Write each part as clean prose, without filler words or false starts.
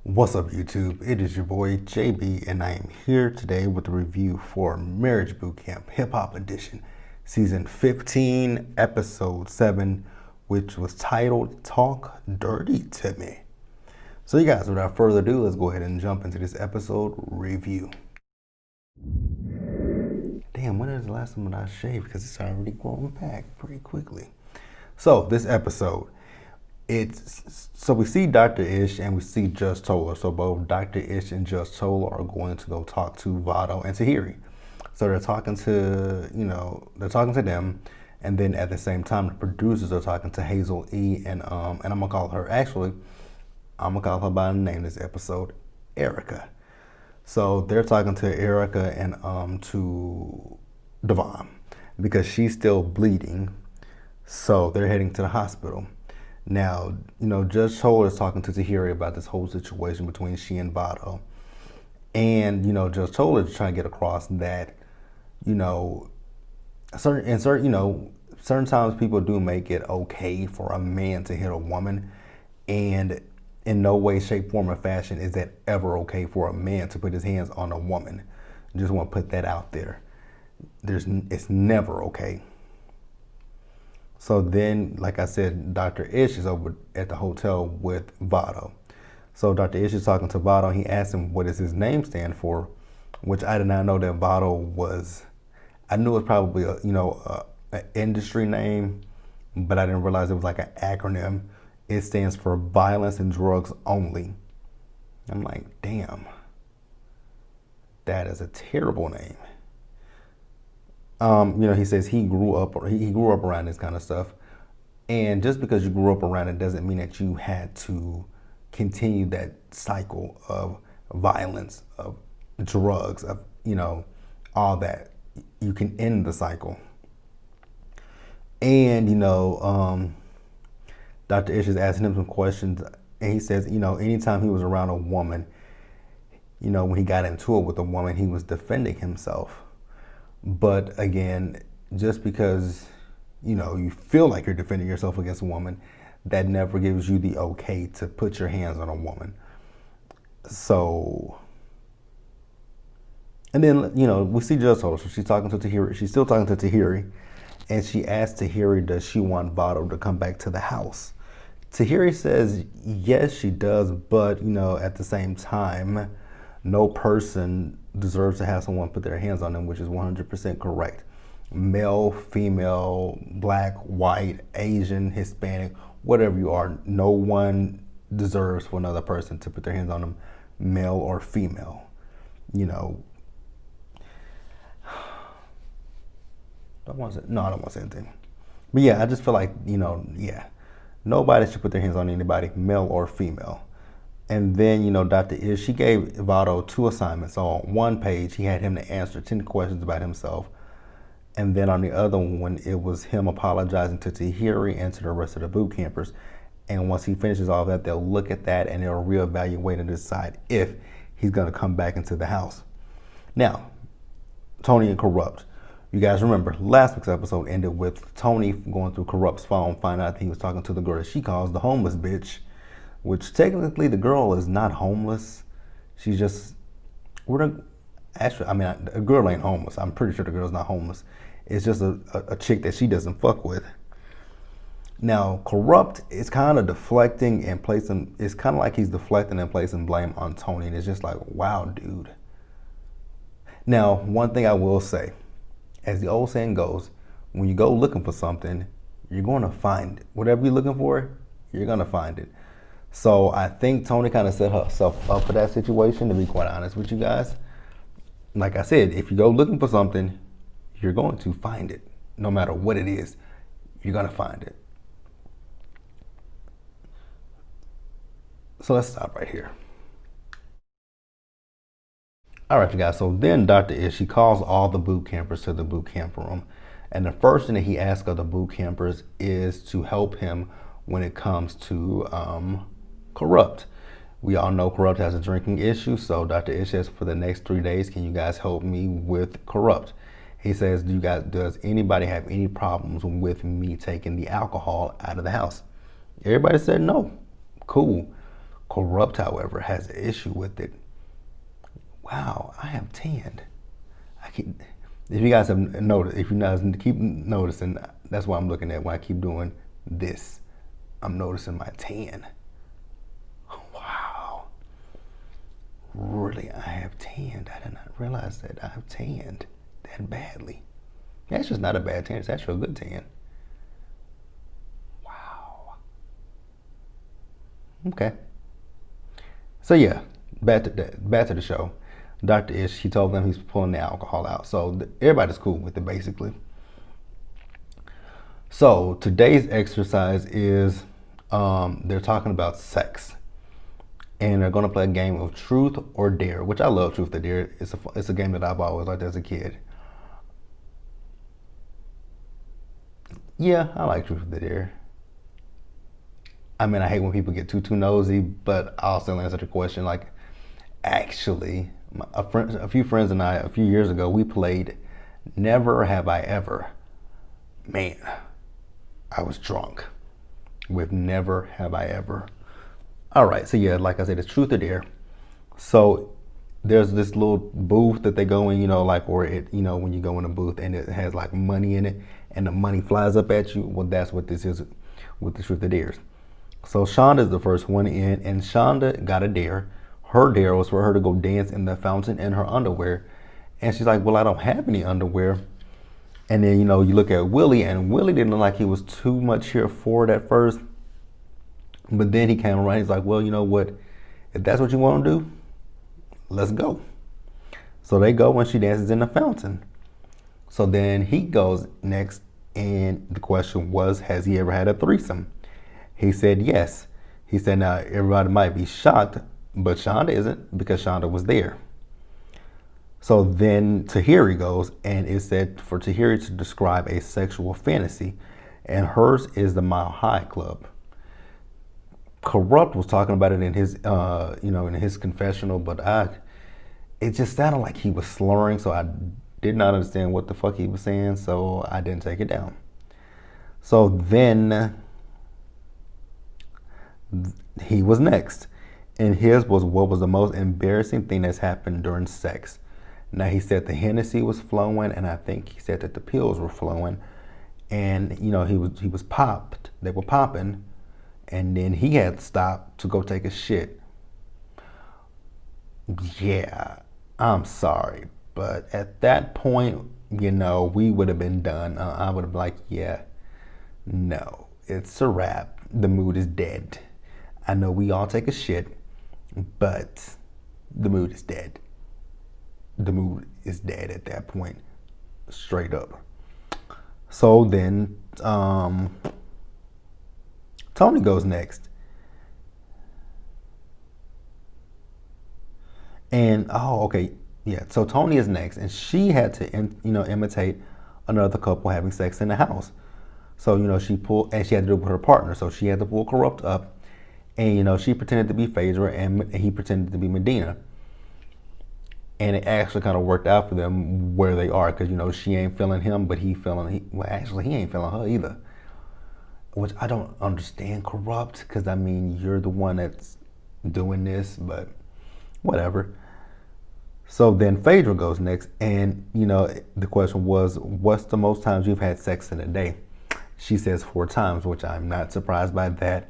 What's up, YouTube? It is your boy JB, and I am here today with a review for Marriage Bootcamp Hip Hop Edition, Season 15, Episode 7, which was titled Talk Dirty to Me. So, you guys, without further ado, let's go ahead and jump into this episode review. Damn, when is the last time I shaved? Because it's already growing back pretty quickly. So, this episode. So we see Dr. Ish and we see Judge Tola. So both Dr. Ish and Judge Tola are going to go talk to Vado and Tahiri. So they're talking to, them, and then at the same time the producers are talking to Hazel E and I'm gonna call her by name this episode, Erica. So they're talking to Erica and to Devon because she's still bleeding. So they're heading to the hospital. Now, Judge Tola is talking to Tahiri about this whole situation between she and Vado. And, Judge Tola is trying to get across that, certain times people do make it okay for a man to hit a woman. And in no way, shape, form, or fashion is that ever okay for a man to put his hands on a woman. I just want to put that out there. It's never okay. So then, like I said, Dr. Ish is over at the hotel with Vado. So Dr. Ish is talking to Vado. He asked him, what does his name stand for? Which I did not know that Vado was. I knew it was probably an industry name, but I didn't realize it was like an acronym. It stands for Violence and Drugs Only. I'm like, damn, that is a terrible name. He says he grew up around this kind of stuff. And just because you grew up around it doesn't mean that you had to continue that cycle of violence, of drugs, of, all that. You can end the cycle. And, Dr. Ish is asking him some questions. And he says, anytime he was around a woman, when he got into it with a woman, he was defending himself. But again, just because, you feel like you're defending yourself against a woman, that never gives you the okay to put your hands on a woman. So, and then, we see Judge Tola. So she's talking to Tahiri. She's still talking to Tahiri. And she asks Tahiri, does she want Vado to come back to the house? Tahiri says, yes, she does. But, at the same time, no person deserves to have someone put their hands on them, which is 100% correct. Male, female, black, white, Asian, Hispanic, whatever you are, no one deserves for another person to put their hands on them, male or female. I don't want to say anything. But yeah, I just feel like, nobody should put their hands on anybody, male or female. And then, Dr. Ish, she gave Vado 2 assignments. So on one page, he had him to answer 10 questions about himself. And then on the other one, it was him apologizing to Tahiri and to the rest of the boot campers. And once he finishes all that, they'll look at that and they'll reevaluate and decide if he's going to come back into the house. Now, Tony and Corrupt. You guys remember last week's episode ended with Tony going through Corrupt's phone, finding out that he was talking to the girl that she calls the homeless bitch. Which technically the girl is not homeless. She's just, a girl ain't homeless. I'm pretty sure the girl's not homeless. It's just a chick that she doesn't fuck with. Now, Corrupt is kind of deflecting and it's kind of like he's deflecting and placing blame on Tony. And it's just like, wow, dude. Now, one thing I will say, as the old saying goes, when you go looking for something, you're going to find it. Whatever you're looking for, you're going to find it. So I think Tony kind of set herself up for that situation, to be quite honest with you guys. Like I said, if you go looking for something, you're going to find it. No matter what it is, you're going to find it. So let's stop right here. All right, you guys. So then Dr. Ish, she calls all the boot campers to the boot camp room. And the first thing that he asks of the boot campers is to help him when it comes to Corrupt. We all know Corrupt has a drinking issue, so Dr. Ish says for the next 3 days, can you guys help me with Corrupt? He says, does anybody have any problems with me taking the alcohol out of the house? Everybody said no. Cool. Corrupt, however, has an issue with it. Wow, I have tanned. I keep, if you guys have noticed, if you guys keep noticing, that's why I'm looking at when I keep doing this. I'm noticing my tan. Wow. Really, I have tanned. I did not realize that I have tanned that badly. That's just not a bad tan. It's actually a good tan. Wow. Okay. So yeah, back to the show. Dr. Ish, he told them he's pulling the alcohol out. So everybody's cool with it, basically. So today's exercise is they're talking about sex. And they're going to play a game of truth or dare, which I love truth or dare. It's a game that I've always liked as a kid. Yeah, I like truth or dare. I mean, I hate when people get too nosy, but I'll still answer the question. Like, actually, a few friends and I, a few years ago, we played Never Have I Ever. Man, I was drunk with Never Have I Ever. All right, so yeah, like I said, it's truth or dare. So there's this little booth that they go in, you know, like where it, you know, when you go in a booth and it has like money in it and the money flies up at you. Well, that's what this is with the truth or dares. So Shonda's the first one in, and Shonda got a dare. Her dare was for her to go dance in the fountain in her underwear. And she's like, well, I don't have any underwear. And then, you know, you look at Willie, and Willie didn't look like he was too much here for it at first. But then he came around, he's like, well, you know what? If that's what you want to do, let's go. So they go and she dances in the fountain. So then he goes next, and the question was, has he ever had a threesome? He said yes. He said, now everybody might be shocked, but Shonda isn't, because Shonda was there. So then Tahiri goes, and it said for Tahiri to describe a sexual fantasy, and hers is the Mile High Club. Corrupt was talking about it in his, in his confessional, but it just sounded like he was slurring, so I did not understand what the fuck he was saying, so I didn't take it down. So then he was next, and his was what was the most embarrassing thing that's happened during sex. Now he said the Hennessy was flowing, and I think he said that the pills were flowing, and you know he was popped. They were popping. And then he had stopped to go take a shit. Yeah, I'm sorry. But at that point, you know, we would have been done. I would have been like, yeah, no, it's a wrap. The mood is dead. I know we all take a shit, but the mood is dead. The mood is dead at that point, straight up. So then, Tony goes next. And, so Tony is next, and she had to, imitate another couple having sex in the house. So, you know, she had to do it with her partner, so she had to pull Corrupt up, and, you know, she pretended to be Phaedra, and he pretended to be Medina. And it actually kind of worked out for them where they are, because, you know, she ain't feeling him, but he ain't feeling her either. Which I don't understand, Corrupt, because I mean, you're the one that's doing this, but whatever. So then Phaedra goes next, and you know, the question was, what's the most times you've had sex in a day? She says 4 times, which I'm not surprised by that.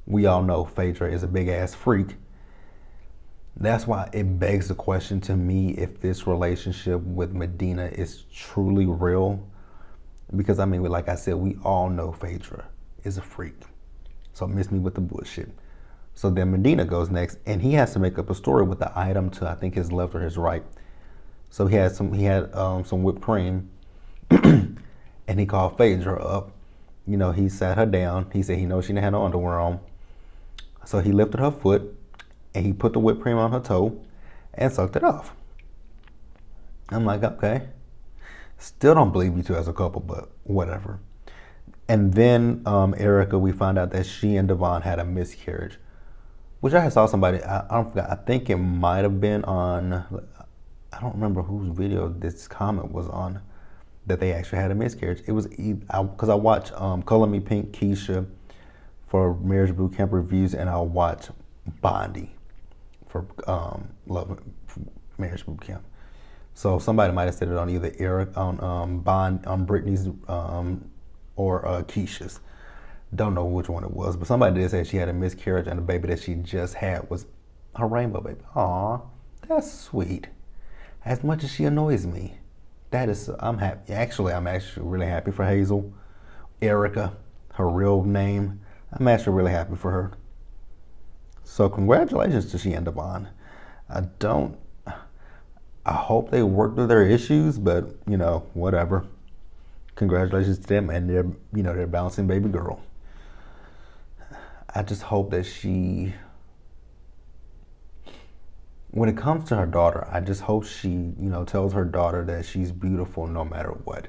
We all know Phaedra is a big ass freak. That's why it begs the question to me if this relationship with Medina is truly real. Because I mean, like I said, we all know Phaedra is a freak. So miss me with the bullshit. So then Medina goes next, and he has to make up a story with the item to, I think, his left or his right. So he had some whipped cream, and he called Phaedra up. You know, he sat her down. He said he knows she didn't have no underwear on. So he lifted her foot, and he put the whipped cream on her toe and sucked it off. I'm like, okay. Still don't believe you two as a couple, but whatever. And then Erica, we found out that she and Devon had a miscarriage, which I saw somebody, I forgot, I think it might have been on, I don't remember whose video this comment was on, that they actually had a miscarriage. It was, because I watch Color Me Pink Keisha for Marriage Bootcamp reviews, and I'll watch Bondi for love marriage boot camp. So somebody might have said it on either Eric on Bond on Brittany's or Keisha's. Don't know which one it was, but somebody did say she had a miscarriage and the baby that she just had was her rainbow baby. Aw, that's sweet. As much as she annoys me, that is, I'm happy. I'm actually really happy for Hazel, Erica, her real name. I'm actually really happy for her. So congratulations to she and Devon. I hope they work through their issues, but whatever. Congratulations to them and their bouncing baby girl. I just hope that when it comes to her daughter, I just hope she, tells her daughter that she's beautiful no matter what.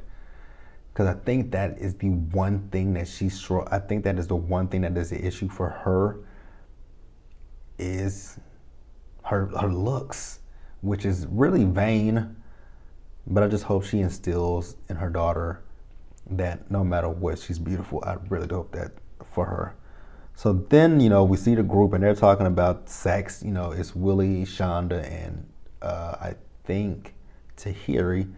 Because I think that is the one thing that I think that is the one thing that is the issue for her is her looks, which is really vain. But I just hope she instills in her daughter that no matter what, she's beautiful. I really hope that for her. So then, we see the group and they're talking about sex. It's Willie, Shonda, and I think Tahiri.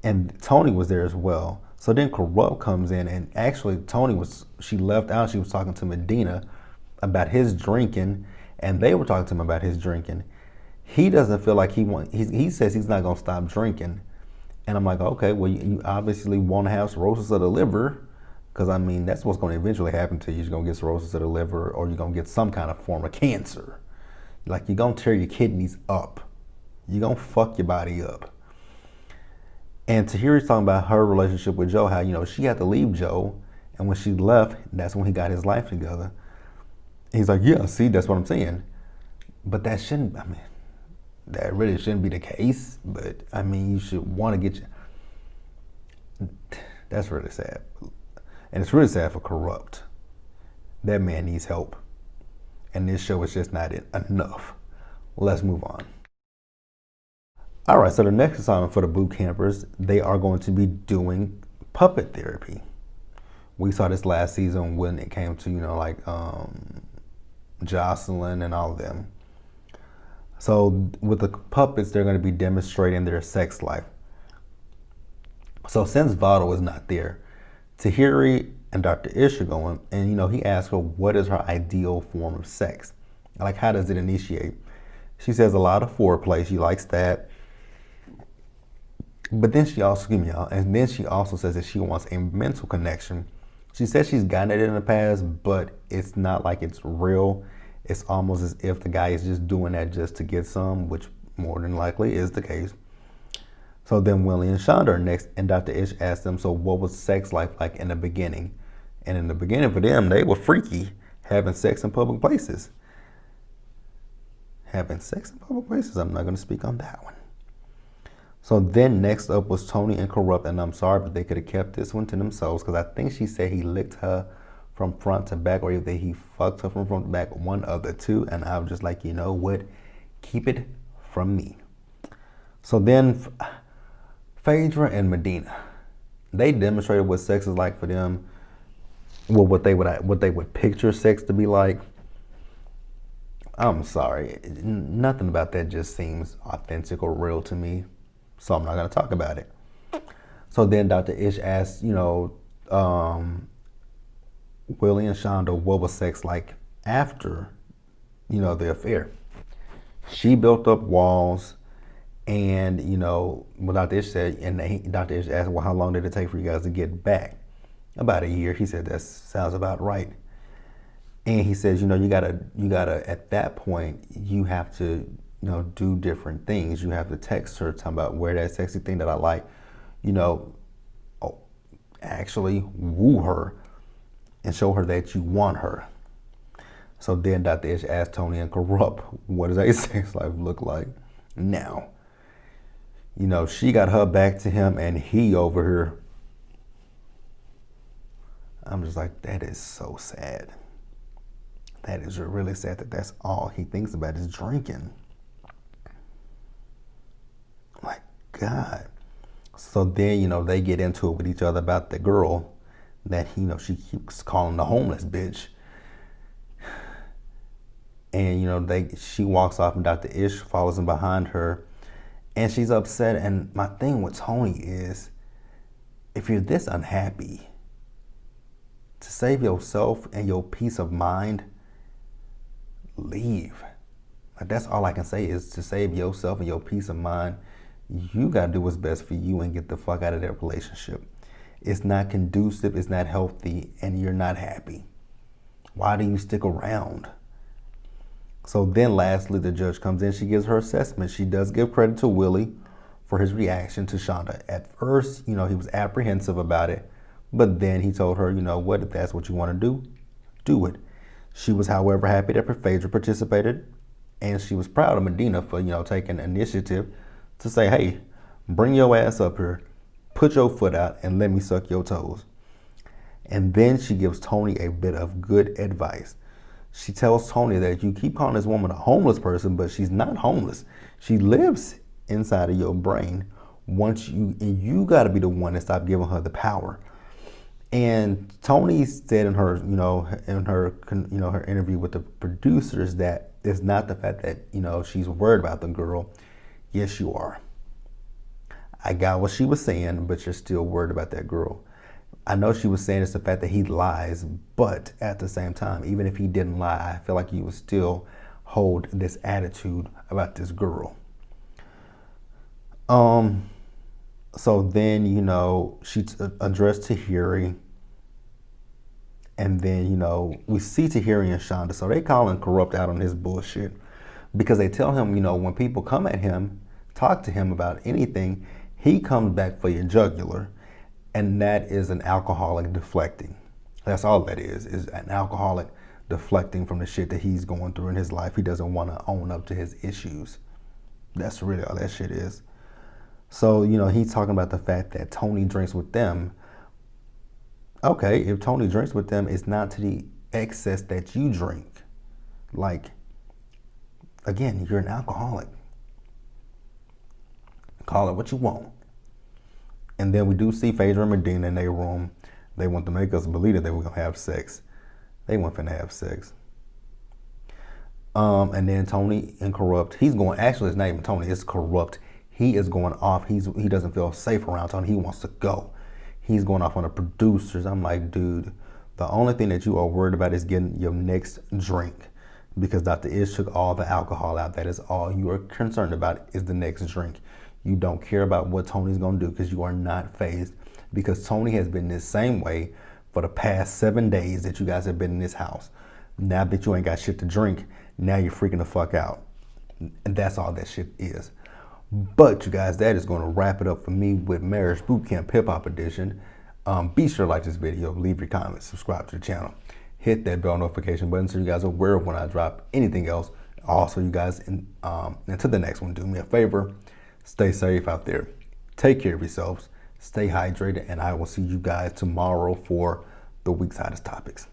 And Tony was there as well. So then Corrupt comes in, and actually she left out. She was talking to Medina about his drinking, and they were talking to him about his drinking. He doesn't feel like he says he's not going to stop drinking. And I'm like, okay, well, you obviously want to have cirrhosis of the liver. Because, that's what's going to eventually happen to you. You're going to get cirrhosis of the liver, or you're going to get some kind of form of cancer. Like, you're going to tear your kidneys up. You're going to fuck your body up. And Tahiri's talking about her relationship with Joe, how, she had to leave Joe. And when she left, that's when he got his life together. And he's like, yeah, see, that's what I'm saying. But that really shouldn't be the case. But, you should want to get that's really sad. And it's really sad for Corrupt. That man needs help. And this show is just not enough. Let's move on. All right, so the next assignment for the boot campers, they are going to be doing puppet therapy. We saw this last season when it came to, Jocelyn and all of them. So with the puppets, they're going to be demonstrating their sex life. So since Vado is not there, Tahiri and Dr. Ish are going, and he asks her what is her ideal form of sex. Like, how does it initiate? She says a lot of foreplay. She likes that. But then she also, says that she wants a mental connection. She says she's gotten it in the past, but it's not like it's real. It's almost as if the guy is just doing that just to get some, which more than likely is the case. So then Willie and Shonda are next, and Dr. Ish asked them, so what was sex life like in the beginning? And in the beginning for them, they were freaky, having sex in public places. Having sex in public places, I'm not going to speak on that one. So then next up was Tony and Corrupt, and I'm sorry, but they could have kept this one to themselves, because I think she said he licked her from front to back, or either he fucked her from front to back, one of the two, and I was just like, you know what, keep it from me. So then Phaedra and Medina, they demonstrated what sex is like for them, well, what they would picture sex to be like. I'm sorry, nothing about that just seems authentic or real to me, so I'm not going to talk about it. So then Dr. Ish asked, Willie and Shonda what was sex like after, the affair. She built up walls. And, what Dr. Ish said, and Dr. Ish asked, well, how long did it take for you guys to get back? About a year. He said, that sounds about right. And he says, you gotta, at that point, you have to, do different things. You have to text her, talking about wear that sexy thing that I like, actually woo her and show her that you want her. So then Dr. Ish asked Tony and Corrupt, what does a sex life look like now? She got her back to him, and he over here. I'm just like, that is so sad. That is really sad that that's all he thinks about is drinking. My God. So then, they get into it with each other about the girl that, she keeps calling the homeless bitch. And she walks off, and Dr. Ish follows in behind her, and she's upset. And my thing with Tony is, if you're this unhappy, to save yourself and your peace of mind, leave. Like, that's all I can say is, to save yourself and your peace of mind, you gotta do what's best for you and get the fuck out of that relationship. It's not conducive, it's not healthy, and you're not happy. Why do you stick around? So then lastly, the judge comes in, she gives her assessment. She does give credit to Willie for his reaction to Shonda. At first, he was apprehensive about it, but then he told her, what, if that's what you want to do, do it. She was, however, happy that Phaedra participated, and she was proud of Medina for, taking initiative to say, hey, bring your ass up here, put your foot out, and let me suck your toes. And then she gives Tony a bit of good advice. She tells Tony that you keep calling this woman a homeless person, but she's not homeless. She lives inside of your brain. You got to be the one to stop giving her the power. And Tony said in her, her interview with the producers that it's not the fact that, she's worried about the girl. Yes, you are. I got what she was saying, but you're still worried about that girl. I know she was saying it's the fact that he lies, but at the same time, even if he didn't lie, I feel like you would still hold this attitude about this girl. So then, she addressed Tahiri, and then, we see Tahiri and Shonda. So they calling Corrupt out on his bullshit, because they tell him, when people come at him, talk to him about anything, he comes back for your jugular. And that is an alcoholic deflecting. That's all that is an alcoholic deflecting from the shit that he's going through in his life. He doesn't want to own up to his issues. That's really all that shit is. So, he's talking about the fact that Tony drinks with them. Okay, if Tony drinks with them, it's not to the excess that you drink. Like, again, you're an alcoholic. Call it what you want. And then we do see Phaedra and Medina in their room. They want to make us believe that they were going to have sex. They weren't finna have sex. And then Tony and Corrupt, actually it's not even Tony, it's Corrupt. He is going off. He doesn't feel safe around Tony. He wants to go. He's going off on the producers. I'm like, dude, the only thing that you are worried about is getting your next drink, because Dr. Ish took all the alcohol out. That is all you are concerned about, is the next drink. You don't care about what Tony's going to do, because you are not fazed, because Tony has been this same way for the past 7 days that you guys have been in this house. Now that you ain't got shit to drink, now you're freaking the fuck out. And that's all that shit is. But you guys, that is going to wrap it up for me with Marriage Bootcamp Hip Hop Edition. Be sure to like this video, leave your comments, subscribe to the channel, hit that bell notification button so you guys are aware of when I drop anything else. Also, you guys, until the next one, do me a favor. Stay safe out there. Take care of yourselves. Stay hydrated. And I will see you guys tomorrow for the week's hottest topics.